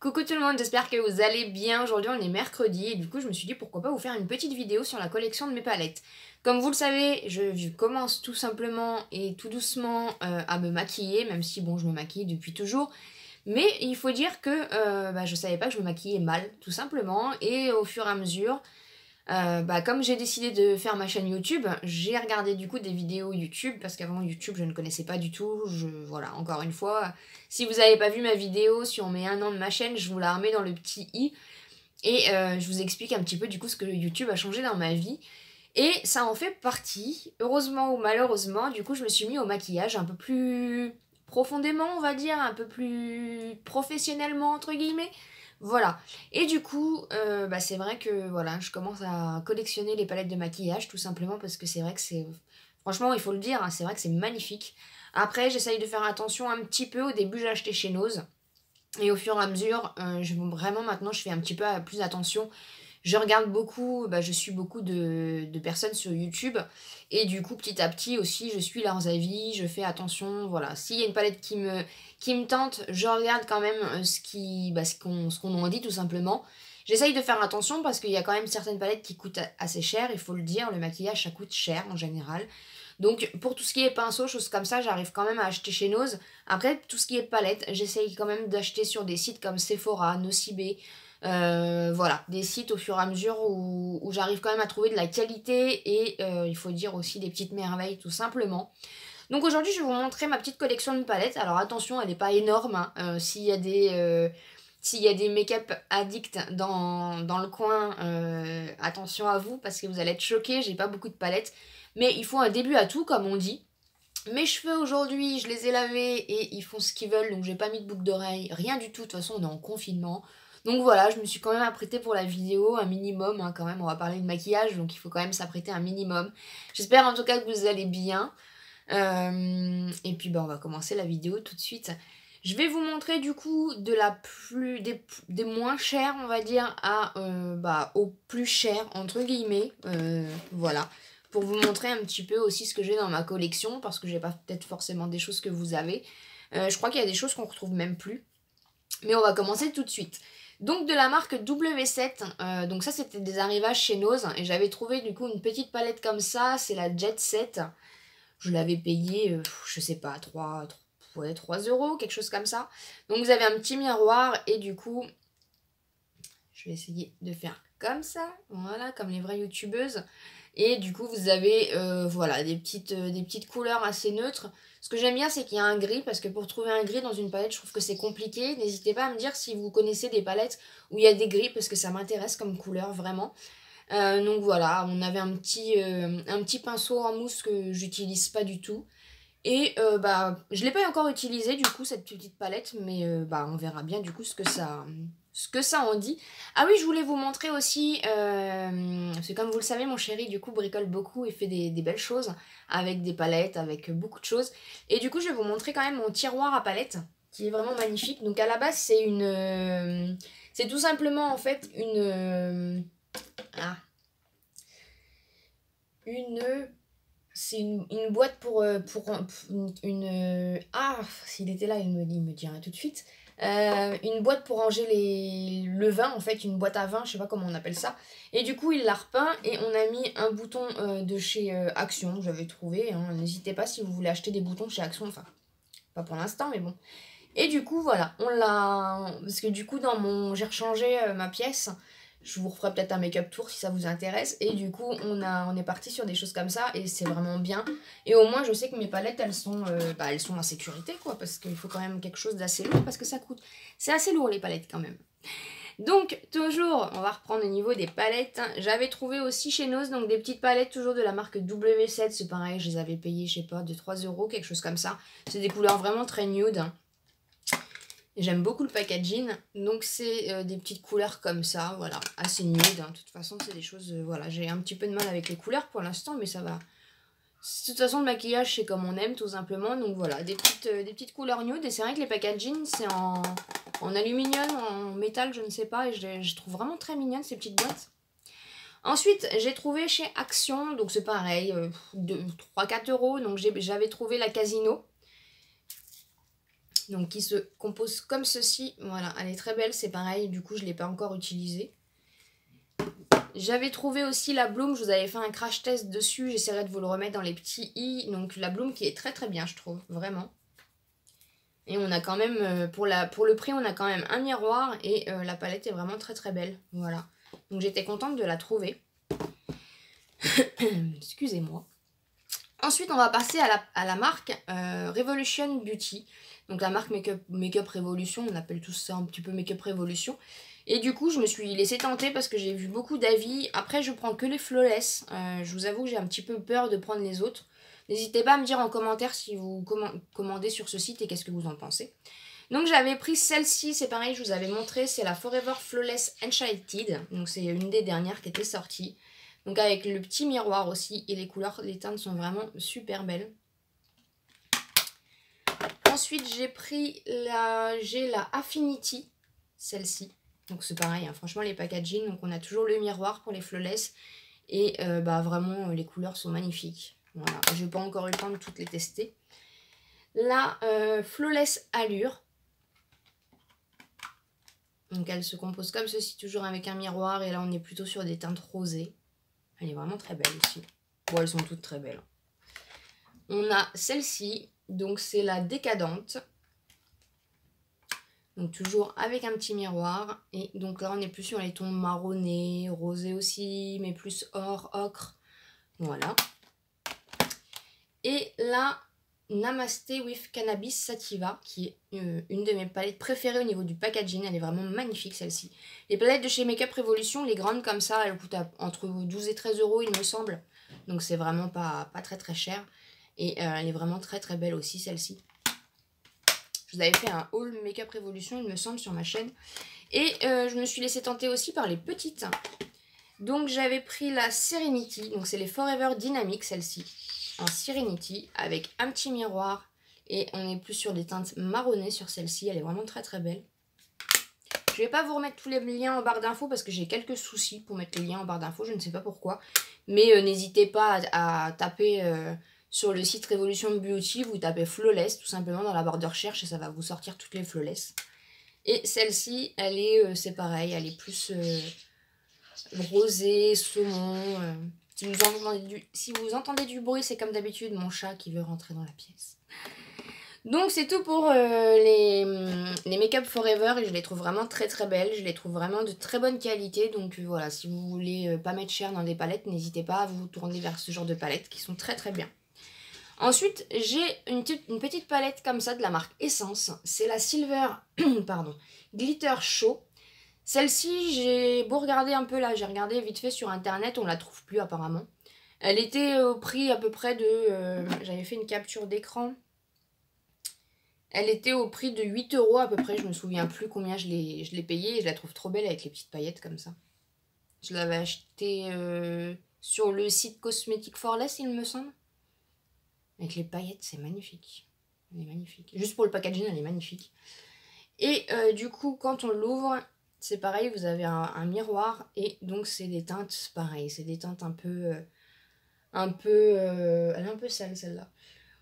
Coucou tout le monde, j'espère que vous allez bien. Aujourd'hui on est mercredi et du coup je me suis dit pourquoi pas vous faire une petite vidéo sur la collection de mes palettes. Comme vous le savez, je commence tout simplement et tout doucement à me maquiller, même si bon je me maquille depuis toujours. Mais il faut dire que je savais pas que je me maquillais mal, tout simplement. Et au fur et à mesure, comme j'ai décidé de faire ma chaîne YouTube, j'ai regardé du coup des vidéos YouTube, parce qu'avant YouTube je ne connaissais pas du tout, voilà, encore une fois, si vous n'avez pas vu ma vidéo, si on met un an de ma chaîne, je vous la remets dans le petit i, et je vous explique un petit peu du coup ce que YouTube a changé dans ma vie, et ça en fait partie, heureusement ou malheureusement, du coup je me suis mis au maquillage un peu plus profondément, on va dire, un peu plus professionnellement entre guillemets, voilà. Et du coup, c'est vrai que voilà, je commence à collectionner les palettes de maquillage tout simplement parce que c'est vrai que c'est... Franchement, il faut le dire, hein, c'est vrai que c'est magnifique. Après, j'essaye de faire attention un petit peu. Au début, j'ai acheté chez Nose. Et au fur et à mesure, vraiment maintenant, je fais un petit peu plus attention. Je regarde beaucoup, je suis beaucoup de personnes sur YouTube. Et du coup, petit à petit aussi, je suis leurs avis, je fais attention. Voilà, s'il y a une palette qui me tente, je regarde quand même ce qu'on en dit tout simplement. J'essaye de faire attention parce qu'il y a quand même certaines palettes qui coûtent assez cher, il faut le dire. Le maquillage, ça coûte cher en général. Donc pour tout ce qui est pinceau, choses comme ça, j'arrive quand même à acheter chez Nose. Après, tout ce qui est palette, j'essaye quand même d'acheter sur des sites comme Sephora, Nocibé. Voilà, des sites au fur et à mesure où j'arrive quand même à trouver de la qualité et il faut dire aussi des petites merveilles tout simplement. Donc aujourd'hui je vais vous montrer ma petite collection de palettes. Alors attention, elle n'est pas énorme, hein. S'il y a des make-up addicts dans le coin, attention à vous parce que vous allez être choqués, j'ai pas beaucoup de palettes. Mais il faut un début à tout comme on dit. Mes cheveux aujourd'hui, je les ai lavés et ils font ce qu'ils veulent, donc j'ai pas mis de boucle d'oreille, rien du tout, de toute façon on est en confinement. Donc voilà, je me suis quand même apprêtée pour la vidéo, un minimum, hein, quand même, on va parler de maquillage, donc il faut quand même s'apprêter un minimum. J'espère en tout cas que vous allez bien. Et puis on va commencer la vidéo tout de suite. Je vais vous montrer du coup des moins chers, on va dire, au plus cher, entre guillemets. Voilà. Pour vous montrer un petit peu aussi ce que j'ai dans ma collection, parce que j'ai pas peut-être forcément des choses que vous avez. Je crois qu'il y a des choses qu'on retrouve même plus. Mais on va commencer tout de suite. Donc de la marque W7, donc ça c'était des arrivages chez Nose, et j'avais trouvé du coup une petite palette comme ça, c'est la Jet Set. Je l'avais payé, je sais pas, 3 euros, quelque chose comme ça. Donc vous avez un petit miroir et du coup, je vais essayer de faire comme ça, voilà, comme les vraies youtubeuses. Et du coup, vous avez voilà, des petites couleurs assez neutres. Ce que j'aime bien, c'est qu'il y a un gris, parce que pour trouver un gris dans une palette, je trouve que c'est compliqué. N'hésitez pas à me dire si vous connaissez des palettes où il y a des gris, parce que ça m'intéresse comme couleur, vraiment. Donc voilà, on avait un petit pinceau en mousse que j'utilise pas du tout. Et je l'ai pas encore utilisé du coup cette petite palette, mais on verra bien du coup ce que ça en dit. Ah oui, je voulais vous montrer aussi, parce que comme vous le savez, mon chéri du coup bricole beaucoup et fait des belles choses avec des palettes, avec beaucoup de choses. Et du coup, je vais vous montrer quand même mon tiroir à palettes, qui est vraiment magnifique. Donc à la base, c'est tout simplement en fait une c'est une boîte Ah, s'il était là, il me dirait tout de suite. Une boîte pour ranger le vin, en fait, une boîte à vin, je sais pas comment on appelle ça. Et du coup, il l'a repeint et on a mis un bouton de chez Action, j'avais trouvé, hein. N'hésitez pas si vous voulez acheter des boutons chez Action, enfin, pas pour l'instant, mais bon. Et du coup, voilà, on l'a... Parce que du coup, j'ai rechangé ma pièce. Je vous referai peut-être un make-up tour si ça vous intéresse. Et du coup, on est parti sur des choses comme ça et c'est vraiment bien. Et au moins, je sais que mes palettes, elles sont en sécurité, quoi. Parce qu'il faut quand même quelque chose d'assez lourd parce que ça coûte. C'est assez lourd, les palettes, quand même. Donc, toujours, on va reprendre au niveau des palettes. J'avais trouvé aussi chez Nose, donc des petites palettes, toujours de la marque W7. C'est pareil, je les avais payées, je sais pas, de 3 euros, quelque chose comme ça. C'est des couleurs vraiment très nude. J'aime beaucoup le packaging, donc c'est des petites couleurs comme ça, voilà, assez nude, hein. De toute façon, c'est des choses, voilà, j'ai un petit peu de mal avec les couleurs pour l'instant, mais ça va. De toute façon, le maquillage, c'est comme on aime, tout simplement, donc voilà, des petites couleurs nude, et c'est vrai que les packaging, c'est en aluminium, en métal, je ne sais pas, et je trouve vraiment très mignonne ces petites boîtes. Ensuite, j'ai trouvé chez Action, donc c'est pareil, 3-4 euros, donc j'avais trouvé la Casino. Donc qui se compose comme ceci. Voilà, elle est très belle, c'est pareil, du coup je ne l'ai pas encore utilisée. J'avais trouvé aussi la Bloom, je vous avais fait un crash test dessus, j'essaierai de vous le remettre dans les petits i. Donc la Bloom qui est très très bien je trouve, vraiment. Et on a quand même, pour le prix, on a quand même un miroir et la palette est vraiment très très belle. Voilà. Donc j'étais contente de la trouver. Excusez-moi. Ensuite, on va passer à la marque Revolution Beauty. Donc la marque Make-up Revolution, on appelle tout ça un petit peu Make-up Revolution. Et du coup, je me suis laissée tenter parce que j'ai vu beaucoup d'avis. Après, je prends que les flawless. Je vous avoue que j'ai un petit peu peur de prendre les autres. N'hésitez pas à me dire en commentaire si vous commandez sur ce site et qu'est-ce que vous en pensez. Donc j'avais pris celle-ci, c'est pareil, je vous avais montré, c'est la Forever Flawless Enchanted. Donc c'est une des dernières qui était sortie. Donc avec le petit miroir aussi et les couleurs, les teintes sont vraiment super belles. Ensuite j'ai la Affinity, celle-ci. Donc c'est pareil, hein, franchement les packaging, donc on a toujours le miroir pour les flawless. Et vraiment les couleurs sont magnifiques. Voilà, je n'ai pas encore eu le temps de toutes les tester. La Flawless Allure. Donc elle se compose comme ceci, toujours avec un miroir. Et là on est plutôt sur des teintes rosées. Elle est vraiment très belle aussi. Bon, elles sont toutes très belles. On a celle-ci, donc c'est la Décadente. Donc toujours avec un petit miroir. Et donc là on est plus sur les tons marronnés, rosés aussi, mais plus or, ocre. Voilà. Et la Namasté with Cannabis Sativa, qui est une de mes palettes préférées au niveau du packaging. Elle est vraiment magnifique celle-ci. Les palettes de chez Makeup Revolution, les grandes comme ça, elles coûtent entre 12 et 13 euros il me semble. Donc c'est vraiment pas très très cher. Et elle est vraiment très très belle aussi celle-ci. Je vous avais fait un haul Makeup Revolution il me semble sur ma chaîne. Et je me suis laissée tenter aussi par les petites. Donc j'avais pris la Serenity, donc c'est les Forever Dynamic celle-ci. En Serenity avec un petit miroir et on est plus sur des teintes marronnées sur celle-ci, elle est vraiment très très belle. Je vais pas vous remettre tous les liens en barre d'infos parce que j'ai quelques soucis pour mettre les liens en barre d'infos, je ne sais pas pourquoi. Mais n'hésitez pas à taper sur le site Revolution Beauty, vous tapez Flawless tout simplement dans la barre de recherche et ça va vous sortir toutes les Flawless. Et celle-ci, elle est, c'est pareil, elle est plus rosée, saumon. Si vous entendez du bruit, c'est comme d'habitude mon chat qui veut rentrer dans la pièce. Donc c'est tout pour les Make-up Forever et je les trouve vraiment très très belles. Je les trouve vraiment de très bonne qualité. Donc voilà, si vous voulez pas mettre cher dans des palettes, n'hésitez pas à vous tourner vers ce genre de palettes qui sont très très bien. Ensuite, j'ai une petite palette comme ça de la marque Essence. C'est la Silver pardon, Glitter Show. Celle-ci, j'ai beau regarder un peu là, j'ai regardé vite fait sur internet, on la trouve plus apparemment. Elle était au prix à peu près de... j'avais fait une capture d'écran. Elle était au prix de 8 euros à peu près, je me souviens plus combien je l'ai payée. Et je la trouve trop belle avec les petites paillettes comme ça. Je l'avais achetée sur le site Cosmetic for Less, il me semble. Avec les paillettes, c'est magnifique. Elle est magnifique. Juste pour le packaging, elle est magnifique. Et du coup, quand on l'ouvre... C'est pareil, vous avez un miroir et donc c'est des teintes pareil, c'est des teintes un peu elle est un peu sale celle-là.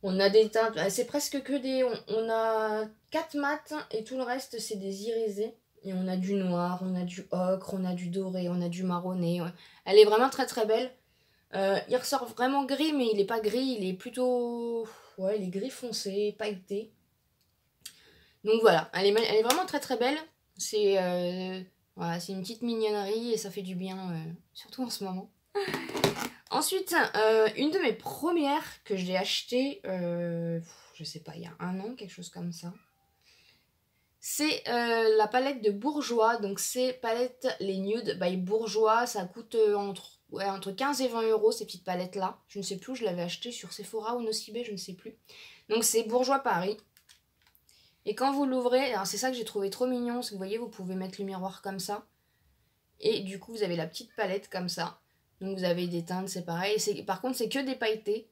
On a des teintes, c'est presque que des, on a 4 mats et tout le reste c'est des irisés. Et on a du noir, on a du ocre, on a du doré, on a du marronné. Ouais. Elle est vraiment très très belle. Il ressort vraiment gris mais il est pas gris, il est plutôt, ouais, il est gris foncé, pailleté. Donc voilà, elle est vraiment très très belle. C'est voilà, c'est une petite mignonnerie et ça fait du bien, surtout en ce moment. Ensuite, une de mes premières que j'ai achetée, je sais pas, il y a un an, quelque chose comme ça. C'est la palette de Bourjois. Donc c'est palette les Nude by Bourjois. Ça coûte entre 15 et 20 euros ces petites palettes là. Je ne sais plus où je l'avais acheté sur Sephora ou Nocibé, je ne sais plus. Donc c'est Bourjois Paris. Et quand vous l'ouvrez, alors c'est ça que j'ai trouvé trop mignon, c'est que vous voyez, vous pouvez mettre le miroir comme ça. Et du coup, vous avez la petite palette comme ça. Donc vous avez des teintes, c'est pareil. Par contre, c'est que des pailletés,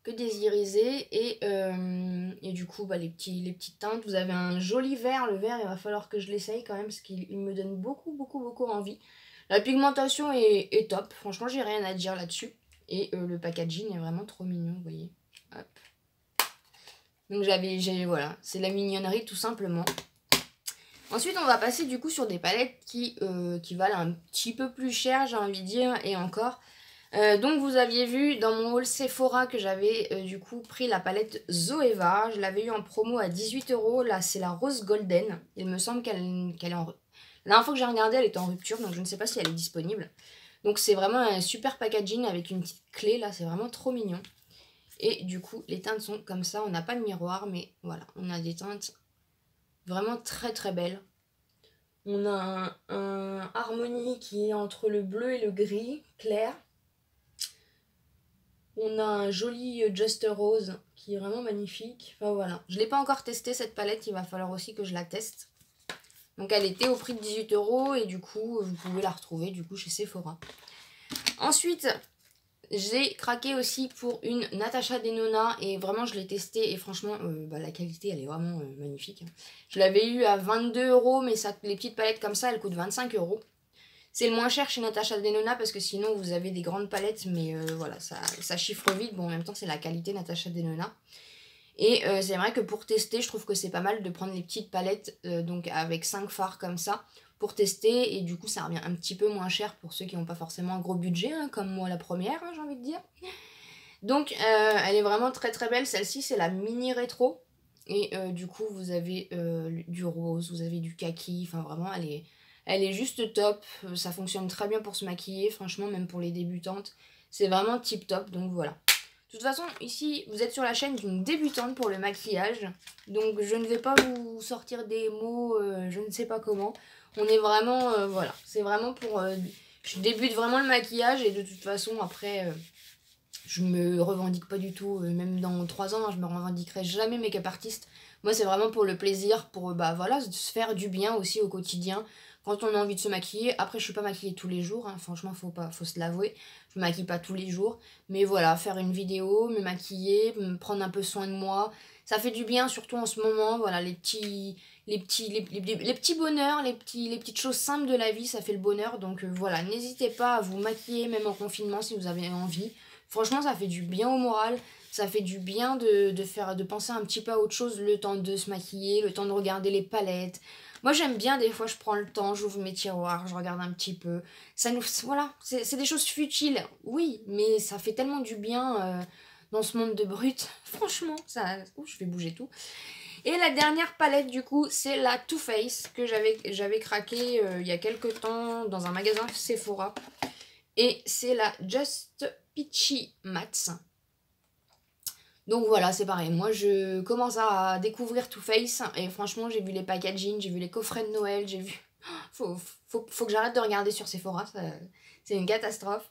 que des irisés. Et du coup, les petites teintes. Vous avez un joli vert. Le vert, il va falloir que je l'essaye quand même, parce qu'il me donne beaucoup envie. La pigmentation est top. Franchement, j'ai rien à dire là-dessus. Et le packaging est vraiment trop mignon, vous voyez. Hop. Donc voilà, c'est la mignonnerie tout simplement. Ensuite, on va passer du coup sur des palettes qui valent un petit peu plus cher, j'ai envie de dire, et encore. Donc vous aviez vu dans mon haul Sephora que j'avais du coup pris la palette Zoeva. Je l'avais eu en promo à 18 €. Là, c'est la rose golden. Il me semble qu'elle est en... La dernière fois que j'ai regardé, elle était en rupture, donc je ne sais pas si elle est disponible. Donc c'est vraiment un super packaging avec une petite clé, là, c'est vraiment trop mignon. Et du coup, les teintes sont comme ça. On n'a pas de miroir, mais voilà, on a des teintes vraiment très très belles. On a un harmonie qui est entre le bleu et le gris clair. On a un joli Just Rose qui est vraiment magnifique. Enfin voilà, je ne l'ai pas encore testé cette palette, il va falloir aussi que je la teste. Donc elle était au prix de 18 € et du coup vous pouvez la retrouver du coup chez Sephora. Ensuite, j'ai craqué aussi pour une Natasha Denona et vraiment je l'ai testée et franchement la qualité elle est vraiment magnifique. Je l'avais eu à 22 € mais ça, les petites palettes comme ça elles coûtent 25 €. C'est le moins cher chez Natasha Denona parce que sinon vous avez des grandes palettes mais voilà ça chiffre vite. Bon en même temps c'est la qualité Natasha Denona. Et c'est vrai que pour tester je trouve que c'est pas mal de prendre les petites palettes donc avec 5 fards comme ça pour tester et du coup ça revient un petit peu moins cher pour ceux qui n'ont pas forcément un gros budget hein, comme moi la première j'ai envie de dire. Donc elle est vraiment très très belle, celle-ci c'est la mini rétro et du coup vous avez du rose, vous avez du kaki, enfin vraiment elle est juste top, ça fonctionne très bien pour se maquiller, franchement même pour les débutantes, c'est vraiment tip top donc voilà. De toute façon, ici, vous êtes sur la chaîne d'une débutante pour le maquillage. Donc, je ne vais pas vous sortir des mots, je ne sais pas comment. On est vraiment, voilà, c'est vraiment pour... je débute vraiment le maquillage et de toute façon, après, je me revendique pas du tout. Même dans 3 ans, je me revendiquerai jamais make-up artiste. Moi, c'est vraiment pour le plaisir, pour, voilà, se faire du bien aussi au quotidien. Quand on a envie de se maquiller, après je suis pas maquillée tous les jours, hein. Franchement faut se l'avouer, je me maquille pas tous les jours, mais voilà, faire une vidéo, me maquiller, me prendre un peu soin de moi, ça fait du bien surtout en ce moment, voilà, les petits bonheurs, les petites choses simples de la vie, ça fait le bonheur, donc voilà, n'hésitez pas à vous maquiller même en confinement si vous avez envie, franchement ça fait du bien au moral, ça fait du bien de penser un petit peu à autre chose, le temps de se maquiller, le temps de regarder les palettes. Moi j'aime bien, des fois je prends le temps, j'ouvre mes tiroirs, je regarde un petit peu. Ça nous, voilà, c'est des choses futiles, oui, mais ça fait tellement du bien dans ce monde de brut. Franchement, ça, je fais bouger tout. Et la dernière palette du coup, c'est la Too Faced que j'avais craqué il y a quelques temps dans un magasin Sephora. Et c'est la Just Peachy Matte. Donc voilà, c'est pareil. Moi, je commence à découvrir Too Faced et franchement, j'ai vu les packaging, j'ai vu les coffrets de Noël, j'ai vu... Faut que j'arrête de regarder sur Sephora, c'est une catastrophe.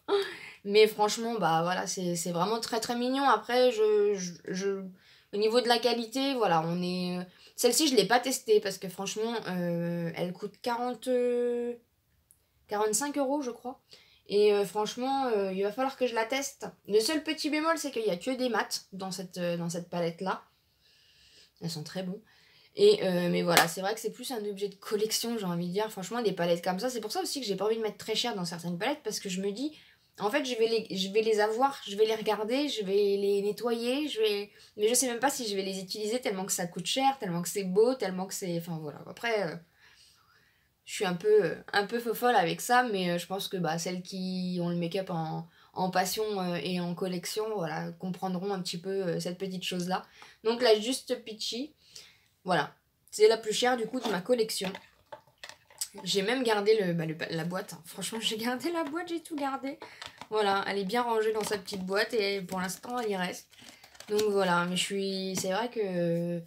Mais franchement, bah voilà, c'est vraiment très très mignon. Après, au niveau de la qualité, voilà, on est... Celle-ci, je ne l'ai pas testée parce que franchement, elle coûte 45 € je crois. Et franchement, il va falloir que je la teste. Le seul petit bémol, c'est qu'il n'y a que des mattes dans cette palette-là. Elles sont très bonnes. Et mais voilà, c'est vrai que c'est plus un objet de collection, j'ai envie de dire. Franchement, des palettes comme ça, c'est pour ça aussi que j'ai pas envie de mettre très cher dans certaines palettes, parce que je me dis, en fait, je vais les avoir, je vais les regarder, je vais les nettoyer, mais je sais même pas si je vais les utiliser tellement que ça coûte cher, tellement que c'est beau, tellement que c'est... Enfin voilà, après... Je suis un peu fofolle avec ça, mais je pense que bah, celles qui ont le make-up en passion et en collection, voilà, comprendront un petit peu cette petite chose-là. Donc la Just Peachy, voilà, c'est la plus chère du coup de ma collection. J'ai même gardé la boîte. Hein. Franchement, j'ai gardé la boîte, j'ai tout gardé. Voilà, elle est bien rangée dans sa petite boîte et pour l'instant, elle y reste. Donc voilà, mais c'est vrai que...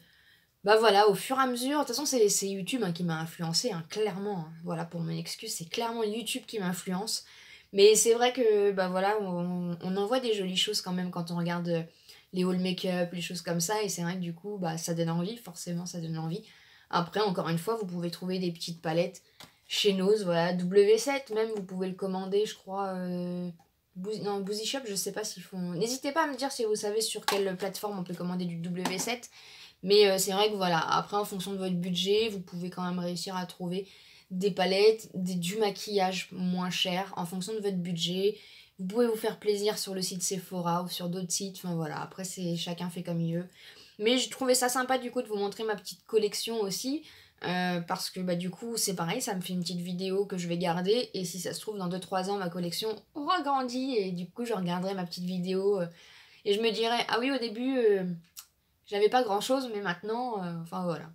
Bah voilà, au fur et à mesure, de toute façon c'est YouTube hein, qui m'a influencé, hein, clairement. Hein. Voilà, pour mon excuse, c'est clairement YouTube qui m'influence. Mais c'est vrai que bah voilà, on en voit des jolies choses quand même quand on regarde les haul make-up, les choses comme ça. Et c'est vrai que du coup, bah ça donne envie, forcément ça donne envie. Après, encore une fois, vous pouvez trouver des petites palettes chez Nose, voilà, W7 même, vous pouvez le commander, je crois. Non, Boozy Shop, je sais pas s'ils font... N'hésitez pas à me dire si vous savez sur quelle plateforme on peut commander du W7. Mais c'est vrai que voilà, après en fonction de votre budget, vous pouvez quand même réussir à trouver des palettes, du maquillage moins cher en fonction de votre budget. Vous pouvez vous faire plaisir sur le site Sephora ou sur d'autres sites, enfin voilà, après chacun fait comme il veut. Mais j'ai trouvé ça sympa du coup de vous montrer ma petite collection aussi. Parce que bah, du coup c'est pareil, ça me fait une petite vidéo que je vais garder. Et si ça se trouve dans 2-3 ans ma collection aura grandi. Et du coup je regarderai ma petite vidéo. Et je me dirai, ah oui au début j'avais pas grand chose mais maintenant, enfin voilà.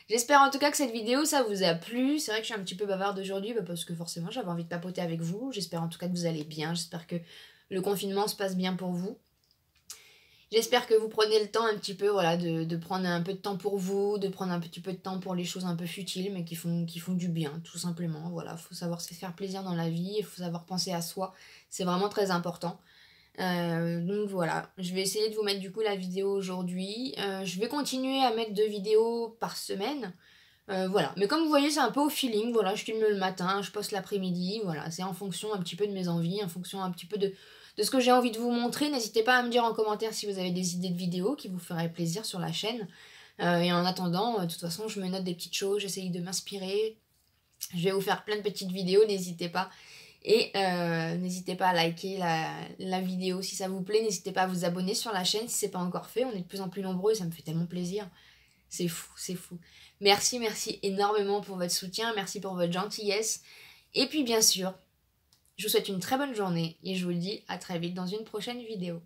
J'espère en tout cas que cette vidéo ça vous a plu. C'est vrai que je suis un petit peu bavarde aujourd'hui parce que forcément j'avais envie de papoter avec vous. J'espère en tout cas que vous allez bien. J'espère que le confinement se passe bien pour vous. J'espère que vous prenez le temps un petit peu, voilà, de prendre un peu de temps pour vous, de prendre un petit peu de temps pour les choses un peu futiles, mais qui font du bien, tout simplement. Voilà, faut savoir se faire plaisir dans la vie, il faut savoir penser à soi, c'est vraiment très important. Donc voilà, je vais essayer de vous mettre du coup la vidéo aujourd'hui. Je vais continuer à mettre 2 vidéos par semaine. Voilà, mais comme vous voyez, c'est un peu au feeling. Voilà, je filme le matin, je poste l'après-midi. Voilà, c'est en fonction un petit peu de mes envies, en fonction un petit peu de ce que j'ai envie de vous montrer. N'hésitez pas à me dire en commentaire si vous avez des idées de vidéos qui vous feraient plaisir sur la chaîne. Et en attendant, de toute façon, je me note des petites choses, j'essaye de m'inspirer. Je vais vous faire plein de petites vidéos, n'hésitez pas. Et n'hésitez pas à liker la vidéo si ça vous plaît. N'hésitez pas à vous abonner sur la chaîne si c'est pas encore fait. On est de plus en plus nombreux et ça me fait tellement plaisir. C'est fou, c'est fou. Merci, merci énormément pour votre soutien, merci pour votre gentillesse. Et puis bien sûr, je vous souhaite une très bonne journée et je vous dis à très vite dans une prochaine vidéo.